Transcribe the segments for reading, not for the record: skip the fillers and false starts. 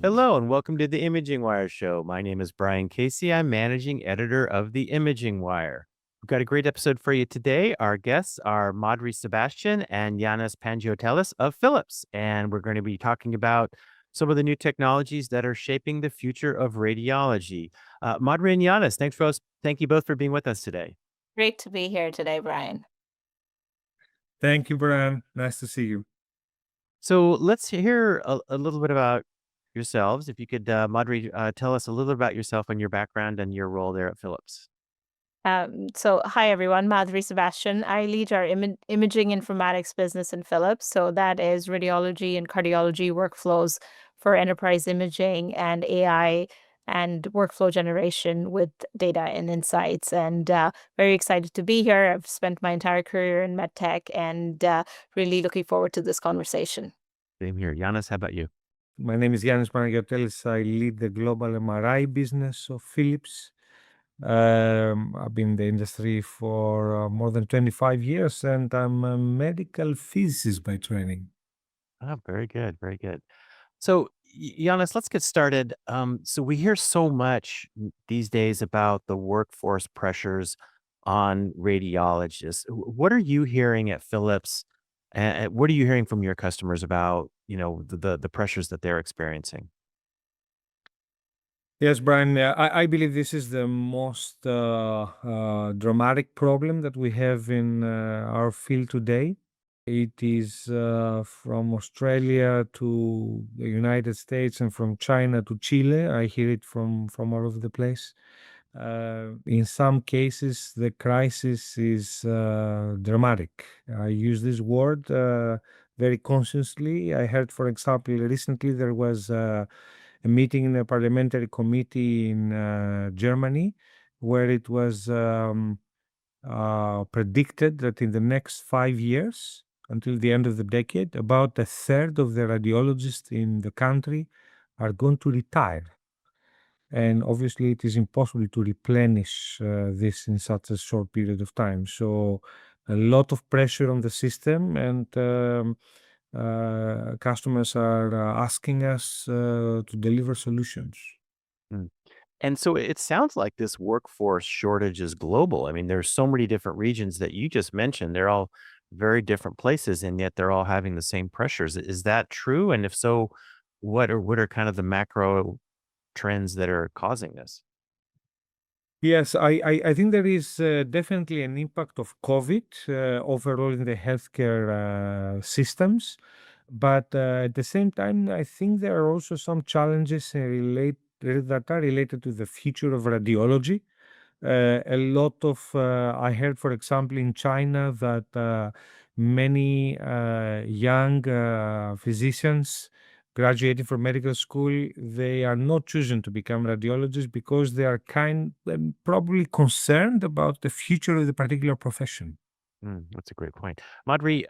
Hello and welcome to the Imaging Wire Show. My name is Brian Casey. I'm managing editor of the Imaging Wire. We've got a great episode for you today. Our guests are Madhuri Sebastian and Ioannis Panagiotelis of Philips, and we're going to be talking about some of the new technologies that are shaping the future of radiology. Madhuri and Ioannis, thank you both for being with us today. Great to be here today, Brian. Thank you, Brian. Nice to see you. So let's hear a little bit about yourselves. If you could, Madhuri, tell us a little bit about yourself and your background and your role there at Philips. Hi, everyone. Madhuri Sebastian. I lead our imaging informatics business in Philips. So that is radiology and cardiology workflows for enterprise imaging and AI and workflow generation with data and insights. And very excited to be here. I've spent my entire career in medtech and really looking forward to this conversation. Same here. Ioannis, how about you? My name is Ioannis Panagiotelis. I lead the global MRI business of Philips. I've been in the industry for more than 25 years, and I'm a medical physicist by training. Oh, very good. Very good. So, Ioannis, let's get started. So we hear so much these days about the workforce pressures on radiologists. What are you hearing at Philips? And what are you hearing from your customers about, the pressures that they're experiencing? Yes, Brian, I believe this is the most dramatic problem that we have in our field today. It is from Australia to the United States and from China to Chile. I hear it from all over the place. In some cases, the crisis is dramatic. I use this word very consciously. I heard, for example, recently there was a meeting in a parliamentary committee in Germany where it was predicted that in the next 5 years, until the end of the decade, about a third of the radiologists in the country are going to retire. And obviously, it is impossible to replenish this in such a short period of time. So, a lot of pressure on the system, and customers are asking us to deliver solutions. Mm. And so it sounds like this workforce shortage is global. I mean, there's so many different regions that you just mentioned. They're all very different places, and yet they're all having the same pressures. Is that true? And if so, what are kind of the macro trends that are causing this? Yes, I think there is definitely an impact of COVID overall in the healthcare systems. But at the same time, I think there are also some challenges that are related to the future of radiology. A lot of, I heard, for example, in China that many young physicians graduating from medical school, they are not choosing to become radiologists because they are probably concerned about the future of the particular profession. That's a great point. Madhuri,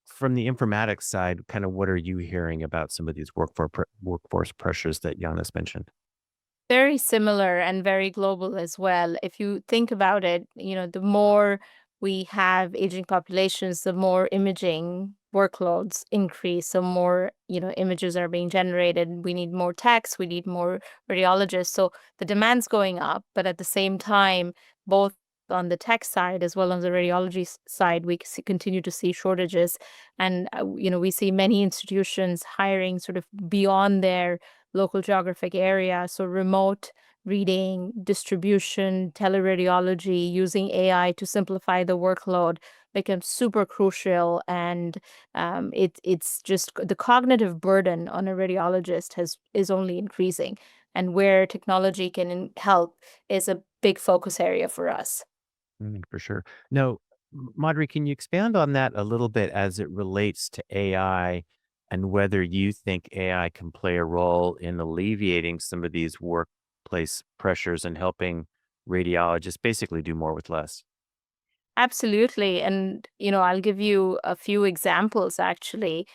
from the informatics side, kind of what are you hearing about some of these workforce pressures that Ioannis mentioned? Very similar and very global as well. If you think about it, the more we have aging populations, the more imaging workloads increase. So more, images are being generated. We need more techs, we need more radiologists. So the demand's going up, but at the same time, both on the tech side as well as the radiology side, we continue to see shortages. And, we see many institutions hiring sort of beyond their local geographic area. So remote reading, distribution, tele-radiology, using AI to simplify the workload becomes super crucial. And it's just the cognitive burden on a radiologist is only increasing. And where technology can help is a big focus area for us. For sure. Now, Madhuri, can you expand on that a little bit as it relates to AI and whether you think AI can play a role in alleviating some of these workplace pressures and helping radiologists basically do more with less? Absolutely. And, I'll give you a few examples actually.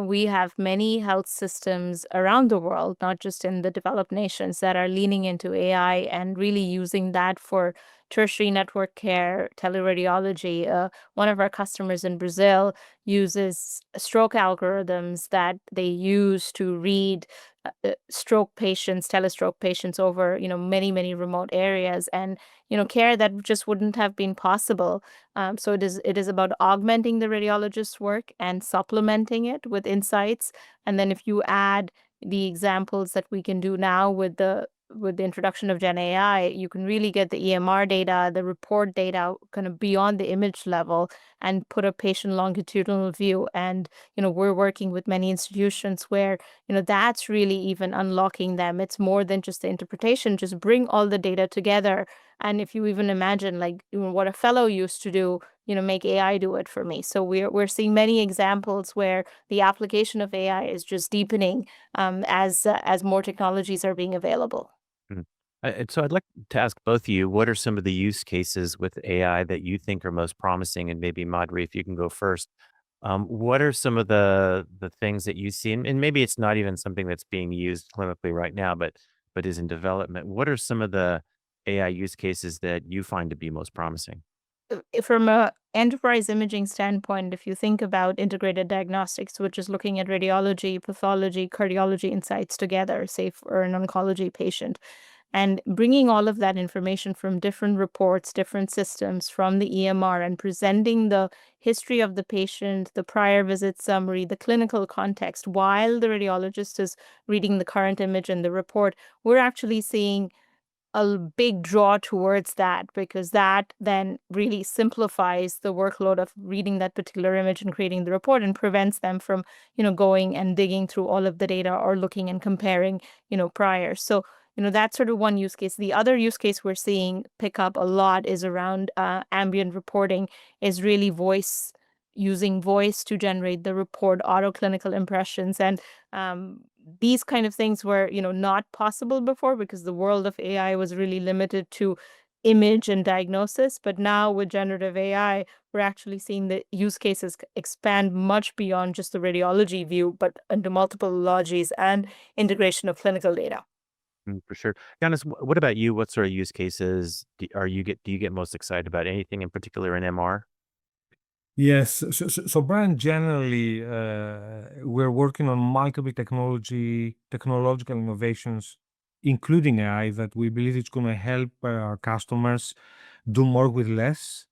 We have many health systems around the world, not just in the developed nations, that are leaning into AI and really using that for tertiary network care, teleradiology. One of our customers in Brazil uses stroke algorithms that they use to read stroke patients, telestroke patients over, many, many remote areas, and, care that just wouldn't have been possible. So it is about augmenting the radiologist's work and supplementing it with insights. And then if you add the examples that we can do now with the introduction of Gen AI, you can really get the EMR data, the report data kind of beyond the image level and put a patient longitudinal view. And, we're working with many institutions where, that's really even unlocking them. It's more than just the interpretation, just bring all the data together. And if you even imagine like what a fellow used to do, make AI do it for me. So we're seeing many examples where the application of AI is just deepening as more technologies are being available. Mm. And so I'd like to ask both of you, what are some of the use cases with AI that you think are most promising? And maybe Madhuri, if you can go first. What are some of the things that you see? And maybe it's not even something that's being used clinically right now, but is in development. What are some of the AI use cases that you find to be most promising? From a enterprise imaging standpoint, if you think about integrated diagnostics, which is looking at radiology, pathology, cardiology insights together, say for an oncology patient, and bringing all of that information from different reports, different systems from the EMR and presenting the history of the patient, the prior visit summary, the clinical context, while the radiologist is reading the current image and the report, we're actually seeing big draw towards that, because that then really simplifies the workload of reading that particular image and creating the report, and prevents them from, going and digging through all of the data or looking and comparing, prior. So, that's sort of one use case. The other use case we're seeing pick up a lot is around ambient reporting, is really using voice to generate the report, auto clinical impressions. And these kind of things were, not possible before, because the world of AI was really limited to image and diagnosis. But now with generative AI, we're actually seeing the use cases expand much beyond just the radiology view, but into multiple logies and integration of clinical data. For sure. Giannis, what about you? What sort of use cases do you get most excited about? Anything in particular in MR? Yes. So Brian, generally, we're working on multiple technological innovations, including AI, that we believe it's going to help our customers do more with less,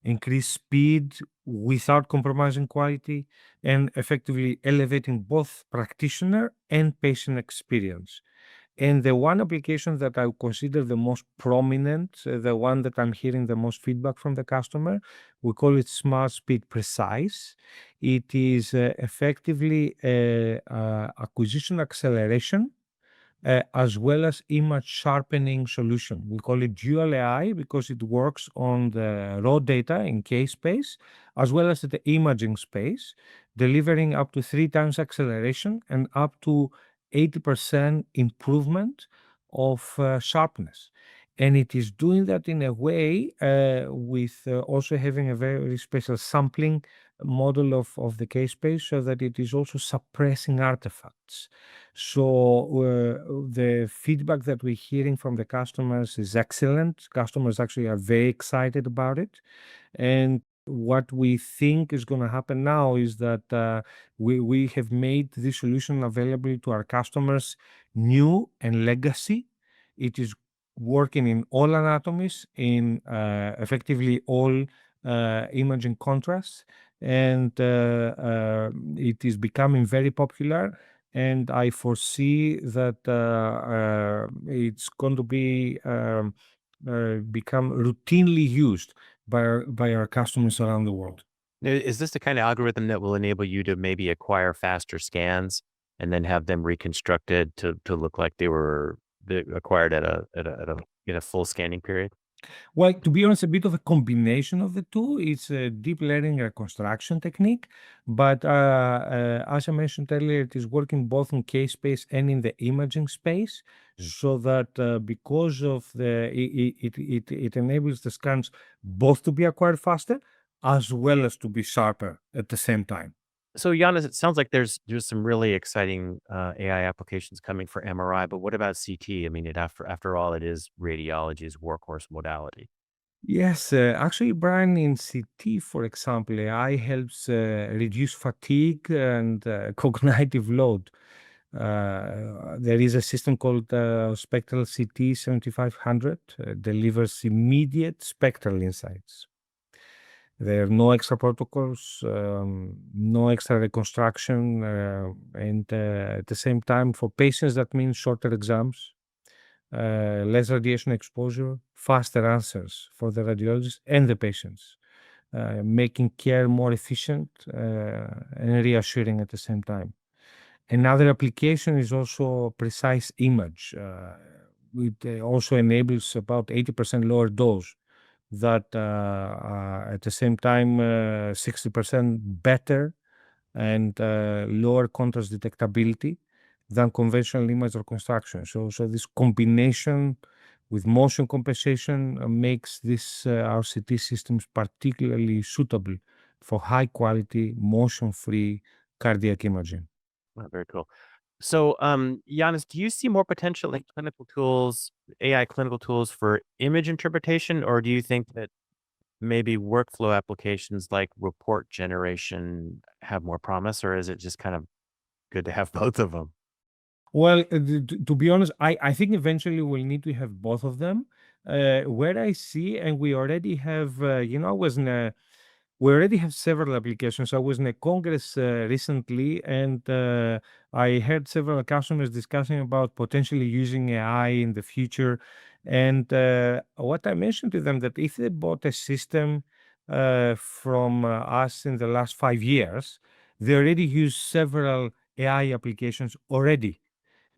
increase speed without compromising quality, and effectively elevating both practitioner and patient experience. And the one application that I would consider the most prominent, the one that I'm hearing the most feedback from the customer, we call it Smart Speed Precise. It is effectively acquisition acceleration as well as image sharpening solution. We call it dual AI because it works on the raw data in case space as well as the imaging space, delivering up to 3 times acceleration and up to 80% improvement of sharpness. And it is doing that in a way with also having a very special sampling model of the case space so that it is also suppressing artifacts. So the feedback that we're hearing from the customers is excellent. Customers actually are very excited about it. And what we think is going to happen now is that we have made this solution available to our customers, new and legacy. It is working in all anatomies, in effectively all imaging contrasts, and it is becoming very popular. And I foresee that it's going to be become routinely used by our customers around the world. Now, is this the kind of algorithm that will enable you to maybe acquire faster scans and then have them reconstructed to look like they acquired at a full scanning period? Well, to be honest, a bit of a combination of the two. It's a deep learning reconstruction technique, but as I mentioned earlier, it is working both in case space and in the imaging space, so that because of it enables the scans both to be acquired faster as well as to be sharper at the same time. So, Giannis, it sounds like there's some really exciting AI applications coming for MRI, but what about CT? I mean, after all, it is radiology's workhorse modality. Yes, actually, Brian, in CT, for example, AI helps reduce fatigue and cognitive load. There is a system called Spectral CT 7500, delivers immediate spectral insights. There are no extra protocols, no extra reconstruction, and at the same time, for patients, that means shorter exams, less radiation exposure, faster answers for the radiologists and the patients, making care more efficient and reassuring at the same time. Another application is also precise image. It also enables about 80% lower dose that at the same time 60% better and lower contrast detectability than conventional image reconstruction. So this combination with motion compensation makes this RCT systems particularly suitable for high quality, motion free cardiac imaging. Oh, very cool. So, Giannis, do you see more potential in clinical tools, AI clinical tools for image interpretation, or do you think that maybe workflow applications like report generation have more promise, or is it just kind of good to have both of them? Well, to be honest, I think eventually we'll need to have both of them. Where I see, and we already have, I was in a we already have several applications. I was in a congress recently, and I heard several customers discussing about potentially using AI in the future. And what I mentioned to them that if they bought a system from us in the last 5 years, they already use several AI applications already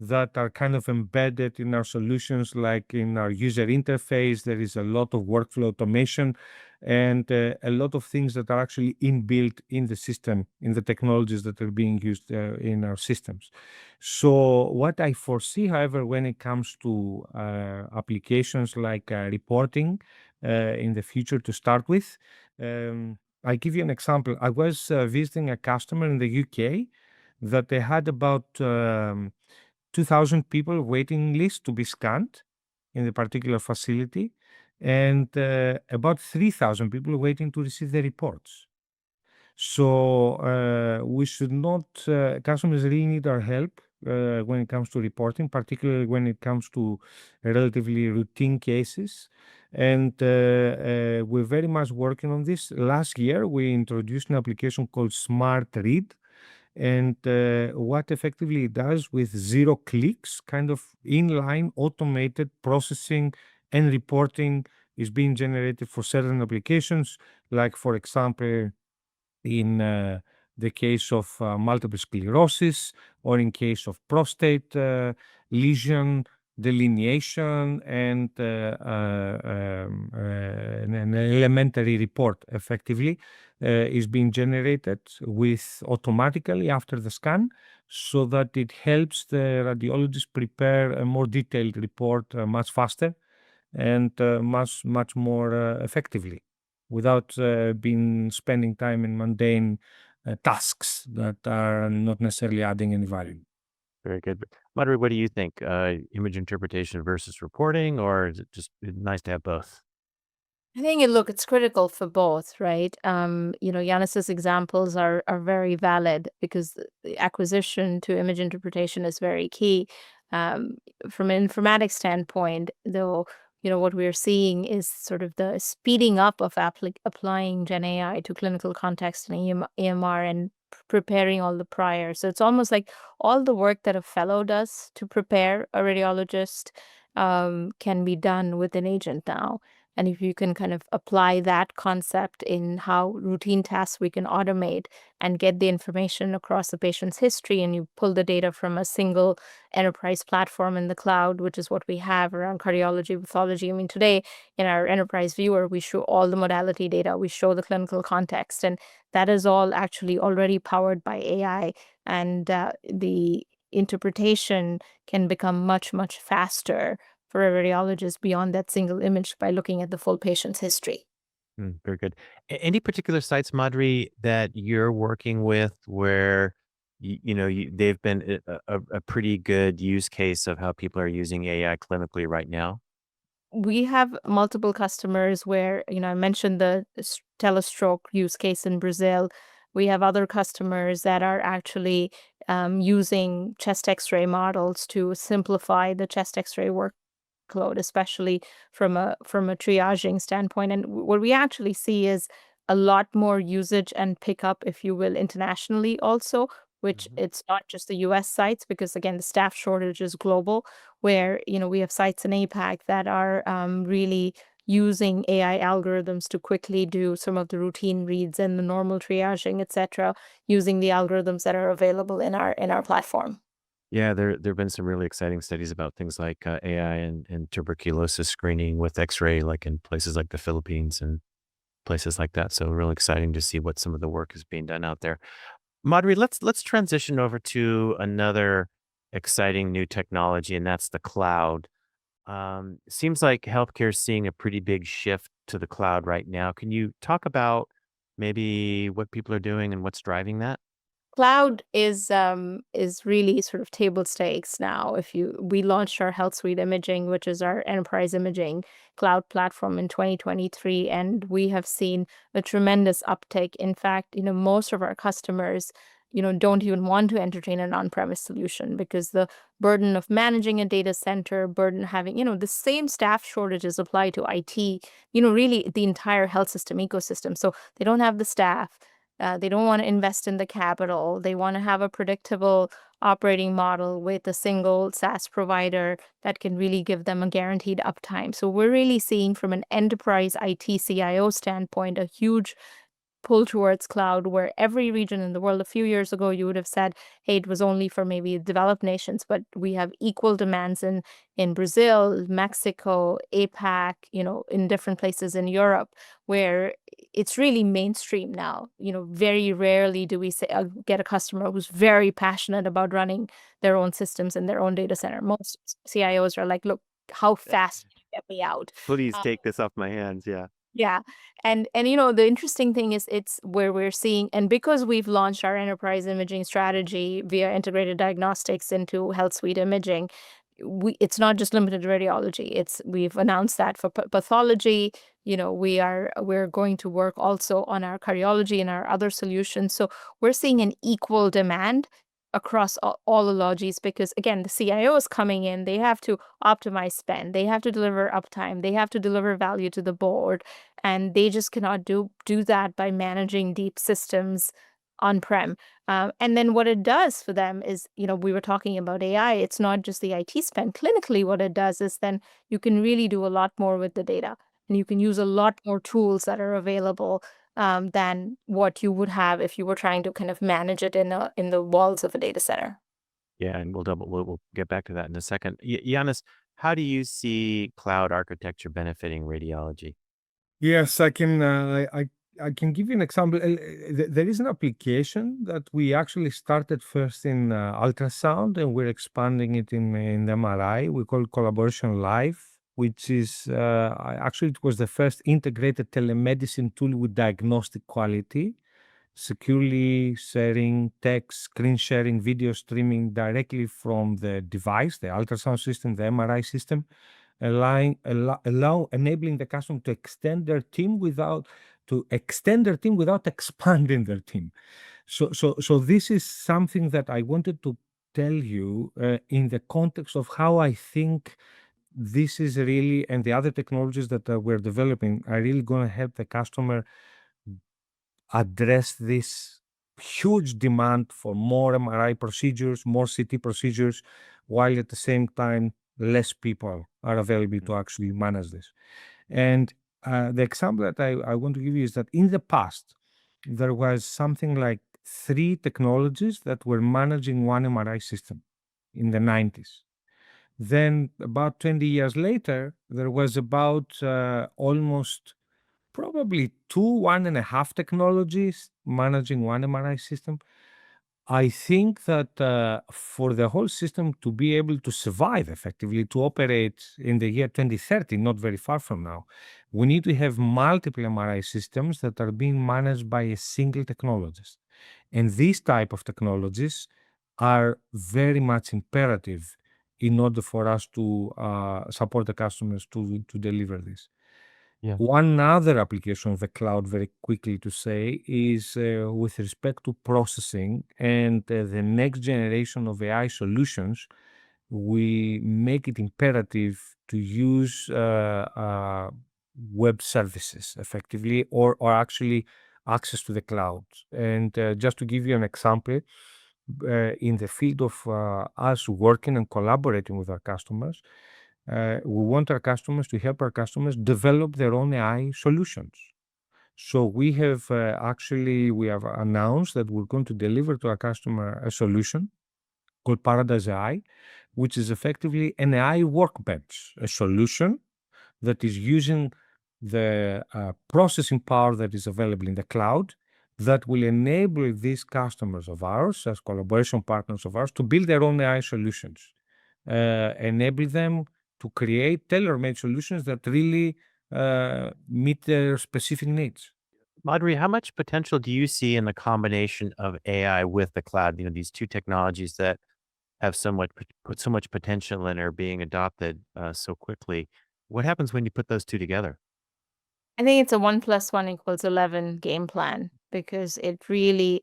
that are kind of embedded in our solutions, like in our user interface. There is a lot of workflow automation and a lot of things that are actually inbuilt in the system, in the technologies that are being used in our systems. So, what I foresee, however, when it comes to applications like reporting in the future to start with, I give you an example. I was visiting a customer in the UK that they had about 2,000 people waiting list to be scanned in the particular facility, and about 3,000 people waiting to receive the reports. So we should not, customers really need our help when it comes to reporting, particularly when it comes to relatively routine cases. And we're very much working on this. Last year, we introduced an application called Smart Read, and what effectively it does with 0 clicks, kind of inline automated processing and reporting is being generated for certain applications, like, for example, in the case of multiple sclerosis, or in case of prostate lesion delineation, and an elementary report effectively is being generated with automatically after the scan, so that it helps the radiologist prepare a more detailed report much faster and much more effectively, without being spending time in mundane tasks that are not necessarily adding any value. Very good. Madhuri, what do you think? Image interpretation versus reporting, or is it just nice to have both? I think it's critical for both, right? Yanis's examples are very valid because the acquisition to image interpretation is very key. Um, from an informatics standpoint, though, what we're seeing is sort of the speeding up of applying Gen AI to clinical context and EMR and preparing all the prior. So it's almost like all the work that a fellow does to prepare a radiologist can be done with an agent now. And if you can kind of apply that concept in how routine tasks we can automate and get the information across the patient's history, and you pull the data from a single enterprise platform in the cloud, which is what we have around cardiology, pathology. I mean, today in our enterprise viewer, we show all the modality data, we show the clinical context, and that is all actually already powered by AI. And the interpretation can become much, much faster for a radiologist beyond that single image by looking at the full patient's history. Very good. Any particular sites, Madhuri, that you're working with where they've been a pretty good use case of how people are using AI clinically right now? We have multiple customers where, I mentioned the telestroke use case in Brazil. We have other customers that are actually using chest X-ray models to simplify the chest X-ray workload, especially from a triaging standpoint. And what we actually see is a lot more usage and pickup, if you will, internationally also, which Mhm. it's not just the US sites, because again, the staff shortage is global, where, we have sites in APAC that are really using AI algorithms to quickly do some of the routine reads and the normal triaging, etc., using the algorithms that are available in our platform. Yeah, there've been some really exciting studies about things like AI and tuberculosis screening with X-ray, like in places like the Philippines and places like that. So really exciting to see what some of the work is being done out there. Madhuri, let's transition over to another exciting new technology, and that's the cloud. Seems like healthcare is seeing a pretty big shift to the cloud right now. Can you talk about maybe what people are doing and what's driving that? Cloud is really sort of table stakes now. If you We launched our Health Suite Imaging, which is our enterprise imaging cloud platform in 2023, and we have seen a tremendous uptake. In fact, most of our customers, don't even want to entertain an on-premise solution because the burden of managing a data center, burden having, the same staff shortages apply to IT, really the entire health system ecosystem. So they don't have the staff. They don't want to invest in the capital. They want to have a predictable operating model with a single SaaS provider that can really give them a guaranteed uptime. So we're really seeing from an enterprise IT CIO standpoint a huge pull towards cloud, where every region in the world, a few years ago you would have said, hey, it was only for maybe developed nations, but we have equal demands in Brazil, Mexico, APAC, in different places in Europe, where it's really mainstream now. Very rarely do we say get a customer who's very passionate about running their own systems in their own data center. Most CIOs are like, look, how fast can you get me out? Please take this off my hands. Yeah. Yeah. And the interesting thing is it's where we're seeing, and because we've launched our enterprise imaging strategy via integrated diagnostics into Health Suite Imaging, it's not just limited to radiology. We've announced that for pathology. We're going to work also on our cardiology and our other solutions. So we're seeing an equal demand across all the logies, because again, the CIO is coming in, they have to optimize spend, they have to deliver uptime, they have to deliver value to the board, and they just cannot do that by managing deep systems on-prem. And then what it does for them is, we were talking about AI. It's not just the IT spend. Clinically, what it does is then you can really do a lot more with the data, and you can use a lot more tools that are available than what you would have if you were trying to kind of manage it in the walls of a data center. Yeah, and we'll get back to that in a second. Giannis, how do you see cloud architecture benefiting radiology? Yes, I can. I can give you an example. There is an application that we actually started first in ultrasound, and we're expanding it in MRI. We call it Collaboration Live, which is actually it was the first integrated telemedicine tool with diagnostic quality, securely sharing text, screen sharing, video streaming directly from the device, the ultrasound system, the MRI system, enabling the customer to extend their team without expanding their team. So this is something that I wanted to tell you in the context of how I think this is really, and the other technologies that we're developing are really going to help the customer address this huge demand for more MRI procedures, more CT procedures, while at the same time, less people are available to actually manage this. And the example that I want to give you is that in the past, there was something like 3 technologies that were managing one MRI system in the 90s. Then, about 20 years later, there was about almost probably 1.5 technologies managing one MRI system. I think that for the whole system to be able to survive effectively, to operate in the year 2030, not very far from now, we need to have multiple MRI systems that are being managed by a single technologist. And these type of technologies are very much imperative in order for us to support the customers to deliver this. Yeah. One other application of the cloud, very quickly to say, is with respect to processing and the next generation of AI solutions. We make it imperative to use web services effectively, or actually access to the cloud. And just to give you an example, in the field of us working and collaborating with our customers, we want our customers to help our customers develop their own AI solutions. So we have we have announced that we're going to deliver to our customer a solution called Paradise AI, which is effectively an AI workbench, a solution that is using the processing power that is available in the cloud, that will enable these customers of ours, as collaboration partners of ours, to build their own AI solutions, enable them to create tailor-made solutions that really meet their specific needs. Madhuri, how much potential do you see in the combination of AI with the cloud? These two technologies that have put so much potential and are being adopted so quickly. What happens when you put those two together? I think it's a 1 plus 1 equals 11 game plan because it really,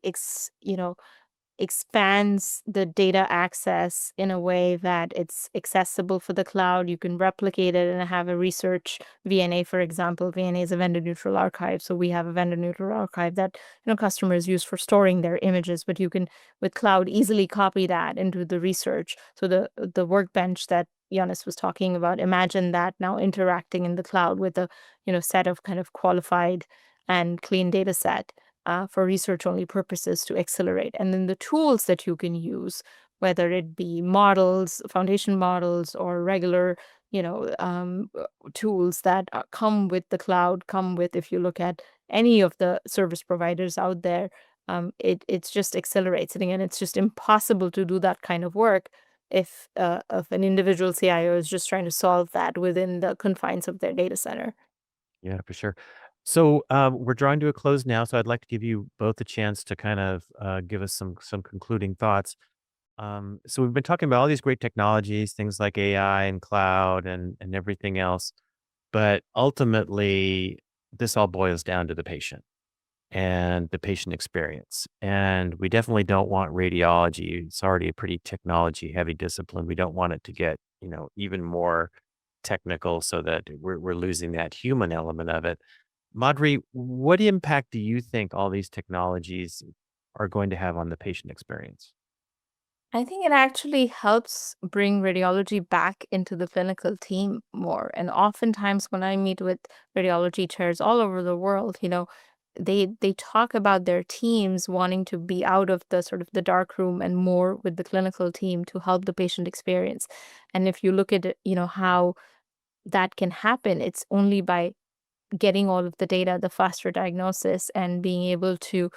expands the data access in a way that it's accessible for the cloud. You can replicate it and have a research VNA, for example. VNA is a vendor neutral archive. So we have a vendor neutral archive that customers use for storing their images, but you can with cloud easily copy that into the research. So the workbench that Ioannis was talking about, imagine that now interacting in the cloud with a set of kind of qualified and clean data set for research-only purposes to accelerate. And then the tools that you can use, whether it be models, foundation models, or regular, tools that come with the cloud, come with, if you look at any of the service providers out there, it's just accelerates it. Again, it's just impossible to do that kind of work if an individual CIO is just trying to solve that within the confines of their data center. Yeah, for sure. So we're drawing to a close now, so I'd like to give you both a chance to kind of give us some concluding thoughts. So we've been talking about all these great technologies, things like AI and cloud and everything else, but ultimately, this all boils down to the patient and the patient experience. And we definitely don't want radiology. It's already a pretty technology heavy discipline. We don't want it to get, even more technical so that we're losing that human element of it. Madhuri, what impact do you think all these technologies are going to have on the patient experience? I think it actually helps bring radiology back into the clinical team more. And oftentimes when I meet with radiology chairs all over the world, they talk about their teams wanting to be out of the sort of the dark room and more with the clinical team to help the patient experience. And if you look at it, how that can happen, it's only by getting all of the data, the faster diagnosis, and being able to,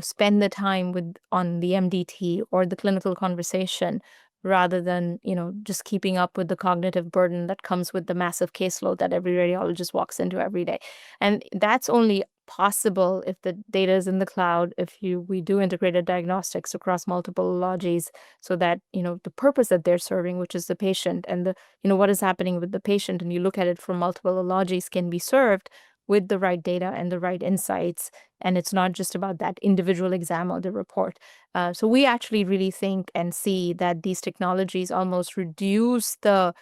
spend the time with on the MDT or the clinical conversation rather than, just keeping up with the cognitive burden that comes with the massive caseload that every radiologist walks into every day. And that's only possible if the data is in the cloud, if we do integrated diagnostics across multiple logies so that, the purpose that they're serving, which is the patient and the what is happening with the patient, and you look at it from multiple logies, can be served with the right data and the right insights. And it's not just about that individual exam or the report. So we actually really think and see that these technologies almost reduce the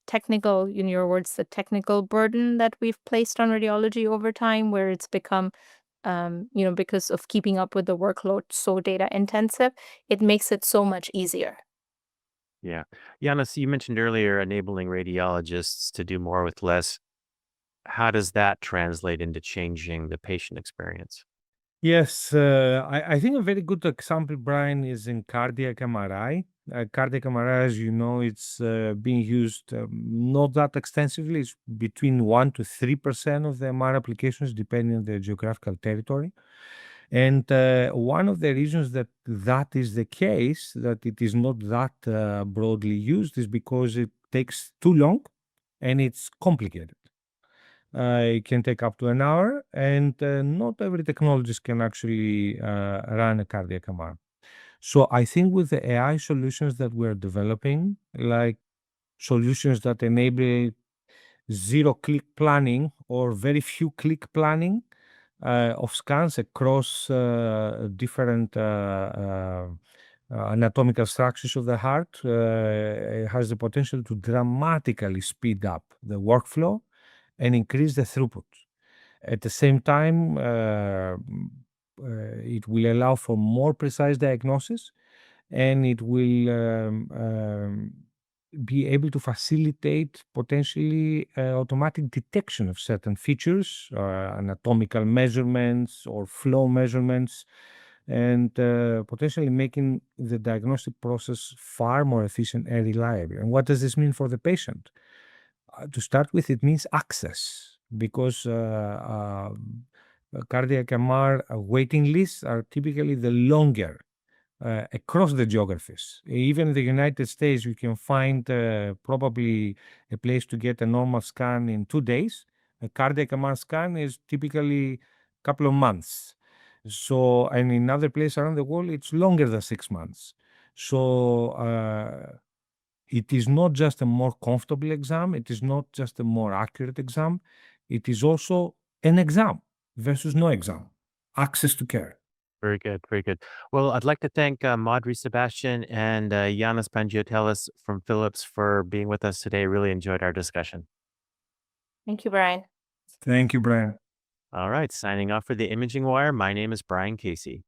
technical, in your words, the technical burden that we've placed on radiology over time, where it's become, because of keeping up with the workload so data intensive, it makes it so much easier. Yeah. Giannis, you mentioned earlier enabling radiologists to do more with less. How does that translate into changing the patient experience? Yes, I think a very good example, Brian, is in cardiac MRI. Cardiac MRI, as you know, it's being used not that extensively. It's between 1 to 3% of the MR applications, depending on the geographical territory. And one of the reasons that that is the case, that it is not that broadly used, is because it takes too long and it's complicated. It can take up to an hour, and not every technologist can actually run a cardiac MR. So I think with the AI solutions that we're developing, like solutions that enable zero-click planning or very few click planning of scans across different anatomical structures of the heart, it has the potential to dramatically speed up the workflow and increase the throughput. At the same time, it will allow for more precise diagnosis, and it will be able to facilitate potentially automatic detection of certain features, anatomical measurements or flow measurements, and potentially making the diagnostic process far more efficient and reliable. And what does this mean for the patient? To start with, it means access, because cardiac MR waiting lists are typically the longer across the geographies. Even in the United States, you can find probably a place to get a normal scan in 2 days. A cardiac MR scan is typically a couple of months. So, and in other places around the world, it's longer than 6 months. So, it is not just a more comfortable exam. It is not just a more accurate exam. It is also an exam versus no exam. Access to care. Very good. Very good. Well, I'd like to thank Madhuri Sebastian and Ioannis Panagiotelis from Philips for being with us today. Really enjoyed our discussion. Thank you, Brian. Thank you, Brian. All right. Signing off for the Imaging Wire. My name is Brian Casey.